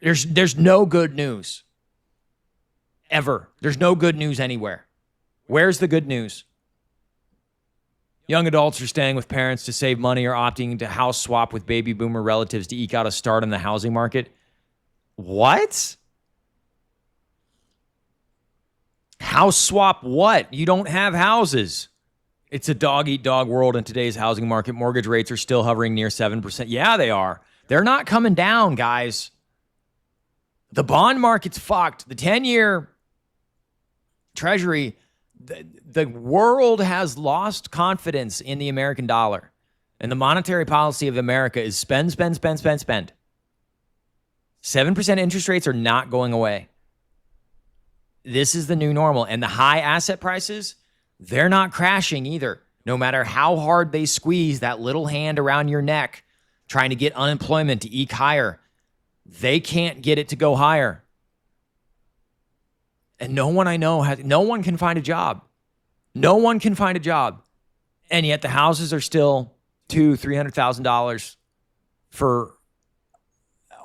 There's no good news ever. There's no good news anywhere. Where's the good news? Young adults are staying with parents to save money or opting to house swap with baby boomer relatives to eke out a start in the housing market. What? House swap what? You don't have houses. It's a dog-eat-dog world in today's housing market. Mortgage rates are still hovering near 7%. Yeah, they are. They're not coming down, guys. The bond market's fucked. The 10-year Treasury, the world has lost confidence in the American dollar. And the monetary policy of America is spend, spend, spend, spend, spend. 7% interest rates are not going away. This is the new normal. And the high asset prices, they're not crashing either. No matter how hard they squeeze that little hand around your neck, trying to get unemployment to eke higher, they can't get it to go higher. And no one I know no one can find a job. No one can find a job. And yet the houses are still $200,000-$300,000 for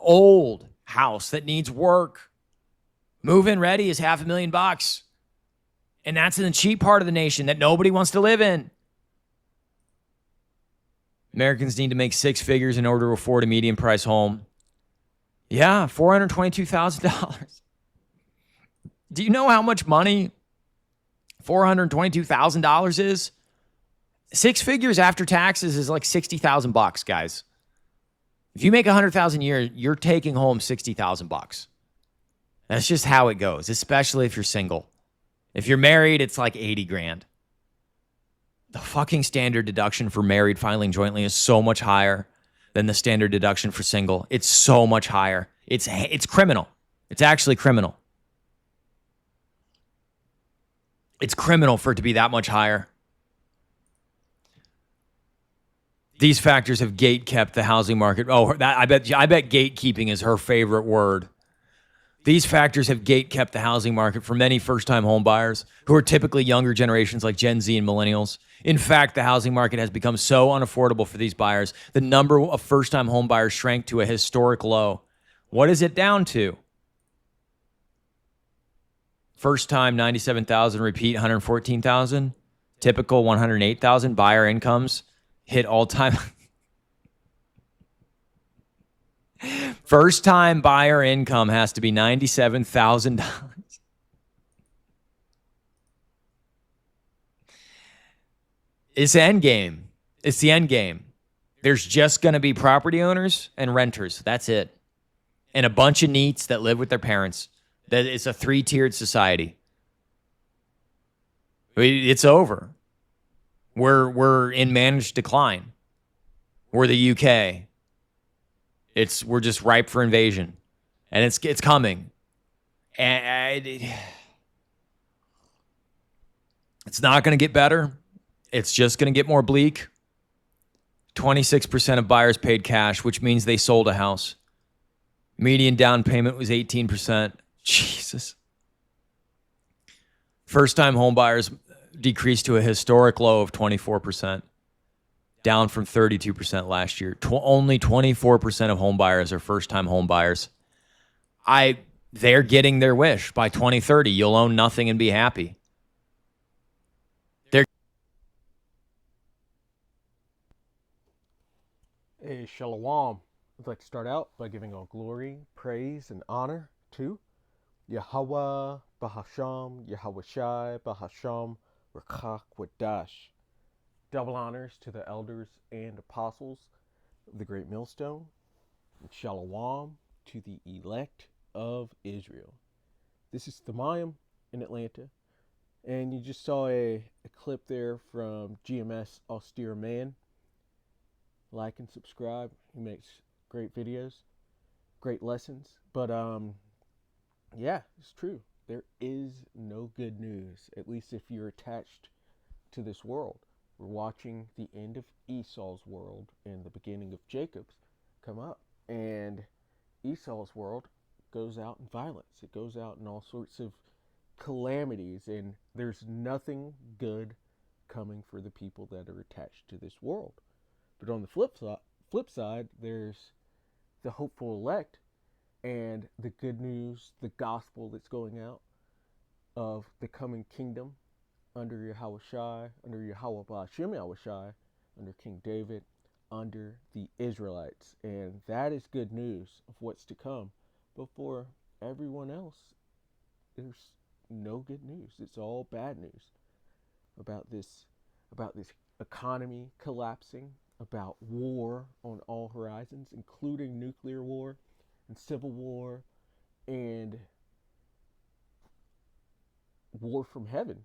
old house that needs work. Move-in ready is $500,000. And that's in the cheap part of the nation that nobody wants to live in. Americans need to make six figures in order to afford a median price home. Yeah, $422,000. Do you know how much money $422,000 is? Six figures after taxes is like $60,000, guys. If you make $100,000 a year, you're taking home $60,000. That's just how it goes, especially if you're single. If you're married, it's like $80,000. The fucking standard deduction for married filing jointly is so much higher than the standard deduction for single. It's so much higher. It's criminal. It's actually criminal. It's criminal for it to be that much higher. These factors have gate-kept the housing market. I bet gatekeeping is her favorite word. These factors have gate-kept the housing market for many first-time home buyers who are typically younger generations like Gen Z and millennials. In fact, the housing market has become so unaffordable for these buyers, the number of first-time home buyers shrank to a historic low. What is it down to? First time, 97,000, repeat 114,000. Typical 108,000 buyer incomes hit all-time. First time buyer income has to be $97,000. It's the end game. It's the end game. There's just going to be property owners and renters. That's it. And a bunch of NEETs that live with their parents. That it's a three-tiered society. It's over. We're in managed decline. We're the UK. We're just ripe for invasion, and it's coming. And it's not going to get better. It's just going to get more bleak. 26% of buyers paid cash, which means they sold a house. Median down payment was 18%. Jesus. First-time home buyers decreased to a historic low of 24%, down from 32% last year. Only 24% of home buyers are first-time home buyers. They're getting their wish. By 2030, you'll own nothing and be happy. Hey, Shalom. I'd like to start out by giving all glory, praise, and honor to Yahweh Bahasham, Yahweh Shai Bahasham, Rakach Wadash. Double honors to the elders and apostles of the Great Millstone, and Shalom to the elect of Israel. This is Thamayim in Atlanta, and you just saw a clip there from GMS Austere Man. Like and subscribe. He makes great videos, great lessons. But yeah, it's true. There is no good news, at least if you're attached to this world. We're watching the end of Esau's world and the beginning of Jacob's come up. And Esau's world goes out in violence. It goes out in all sorts of calamities, and there's nothing good coming for the people that are attached to this world. But on the flip side, there's the hopeful elect and the good news, the gospel that's going out of the coming kingdom under Yahweh Shai, under Yahweh Ba'ashem Yahweh Shai, under King David, under the Israelites. And that is good news of what's to come. But for everyone else, there's no good news. It's all bad news about this economy collapsing, about war on all horizons, including nuclear war and civil war and war from heaven.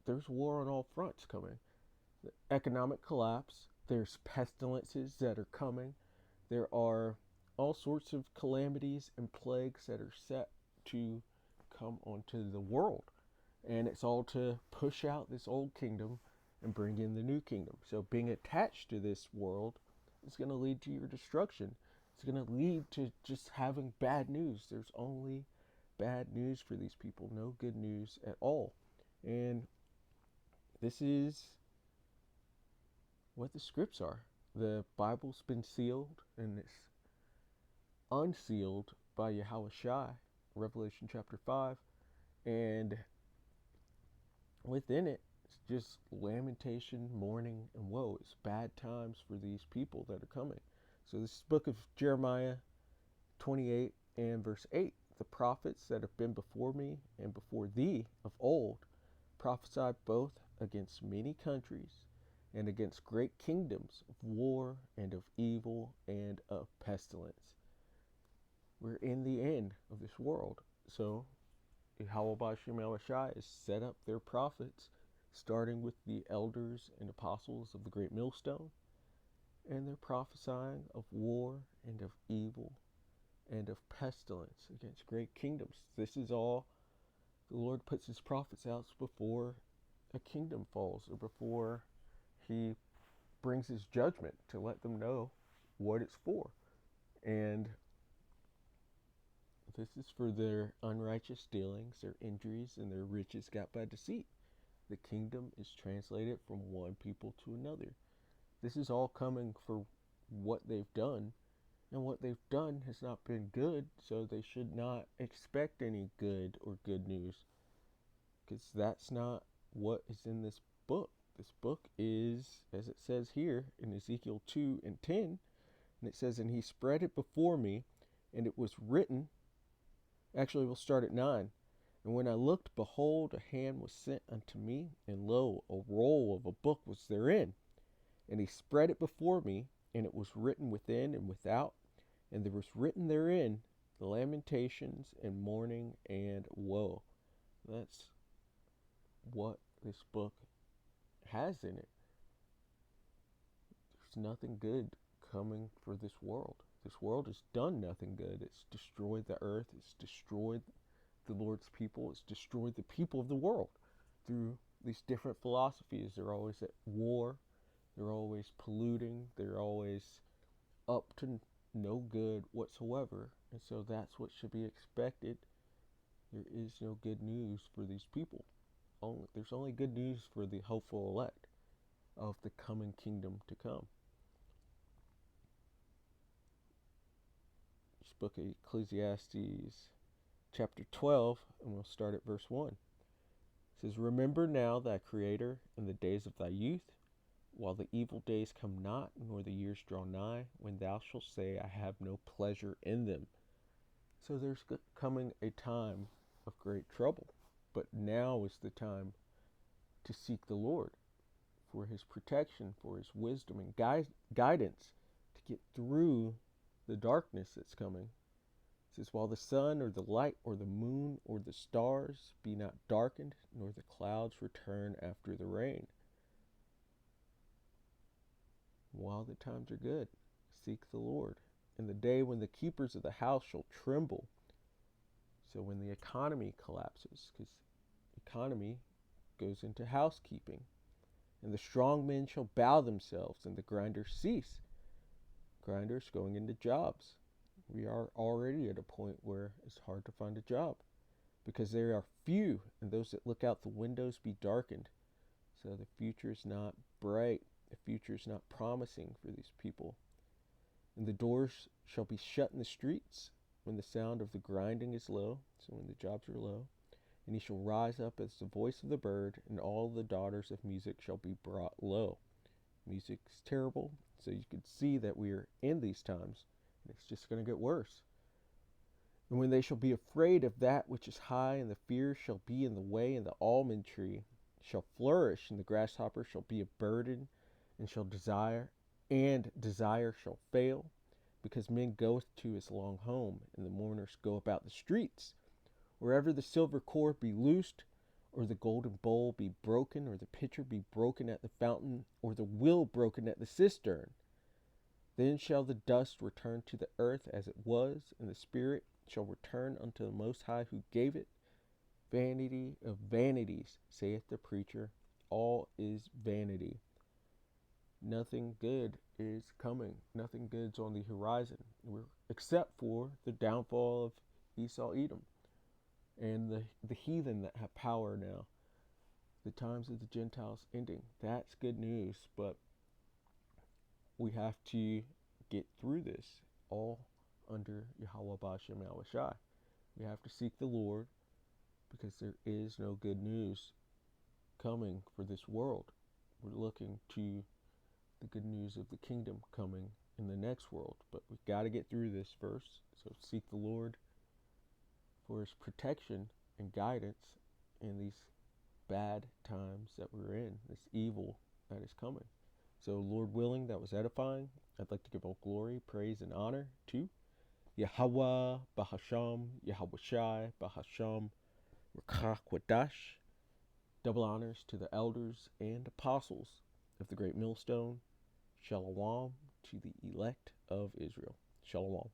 There's war on all fronts coming. The economic collapse, there's pestilences that are coming. There are all sorts of calamities and plagues that are set to come onto the world. And it's all to push out this old kingdom and bring in the new kingdom. So being attached to this world is going to lead to your destruction. It's going to lead to just having bad news. There's only bad news for these people, no good news at all. And this is what the scripts are. The Bible's been sealed and it's unsealed by Yahweh Shai, Revelation chapter 5. And within it, it's just lamentation, mourning, and woe. It's bad times for these people that are coming. So this is the book of Jeremiah 28 and verse 8. The prophets that have been before me and before thee of old prophesied both against many countries and against great kingdoms of war and of evil and of pestilence. We're in the end of this world. So Yahweh Ba'ashem Yahweh Shai has set up their prophets, starting with the elders and apostles of the great millstone, and they're prophesying of war and of evil and of pestilence against great kingdoms. This is all the Lord puts his prophets out before a kingdom falls or before he brings his judgment, to let them know what it's for. And this is for their unrighteous dealings, their injuries, and their riches got by deceit. The kingdom is translated from one people to another. This is all coming for what they've done, and what they've done has not been good, so they should not expect any good or good news, because that's not what is in this book. This book is, as it says here in Ezekiel 2 and 10, and it says, and he spread it before me, and it was written. Actually, we'll start at 9. And when I looked, behold, a hand was sent unto me, and lo, a roll of a book was therein. And he spread it before me, and it was written within and without, and there was written therein the lamentations and mourning and woe. That's what this book has in it. There's nothing good coming for this world. This world has done nothing good. It's destroyed the earth. It's destroyed the Lord's people. It's destroyed the people of the world through these different philosophies. They're always at war. They're always polluting. They're always up to no good whatsoever. And so that's what should be expected. There is no good news for these people. There's only good news for the hopeful elect of the coming kingdom to come. This book of Ecclesiastes chapter 12, and we'll start at verse 1. It says, remember now thy Creator in the days of thy youth, while the evil days come not, nor the years draw nigh, when thou shalt say, I have no pleasure in them. So there's coming a time of great trouble, but now is the time to seek the Lord for his protection, for his wisdom and guidance to get through the darkness that's coming. It says, while the sun or the light or the moon or the stars be not darkened, nor the clouds return after the rain. While the times are good, seek the Lord. In the day when the keepers of the house shall tremble. So when the economy collapses, because economy goes into housekeeping. And the strong men shall bow themselves, and the grinders cease. Grinders going into jobs. We are already at a point where it's hard to find a job, because there are few, and those that look out the windows be darkened. So the future is not bright. The future is not promising for these people. And the doors shall be shut in the streets, when the sound of the grinding is low, so when the jobs are low, and he shall rise up as the voice of the bird, and all the daughters of music shall be brought low. Music's terrible, so you could see that we are in these times, and it's just going to get worse. And when they shall be afraid of that which is high, and the fear shall be in the way, and the almond tree shall flourish, and the grasshopper shall be a burden, and desire shall fail, because men goeth to his long home, and the mourners go about the streets. Wherever the silver cord be loosed, or the golden bowl be broken, or the pitcher be broken at the fountain, or the wheel broken at the cistern, then shall the dust return to the earth as it was, and the spirit shall return unto the Most High who gave it. Vanity of vanities, saith the preacher, all is vanity. Nothing good is coming. Nothing good's on the horizon, except for the downfall of Esau Edom and the heathen that have power now. The times of the Gentiles ending. That's good news, but we have to get through this all under Yahweh Bashem Yahushai. We have to seek the Lord, because there is no good news coming for this world. We're looking to the good news of the kingdom coming in the next world, but we've got to get through this first. So seek the Lord for his protection and guidance in these bad times that we're in, this evil that is coming. So Lord willing, that was edifying. I'd like to give all glory, praise, and honor to Yahweh Bahasham, Yahweh Shai Bahasham, Rakach Wadash. Double honors to the elders and apostles of the great millstone. Shalom to the elect of Israel. Shalom.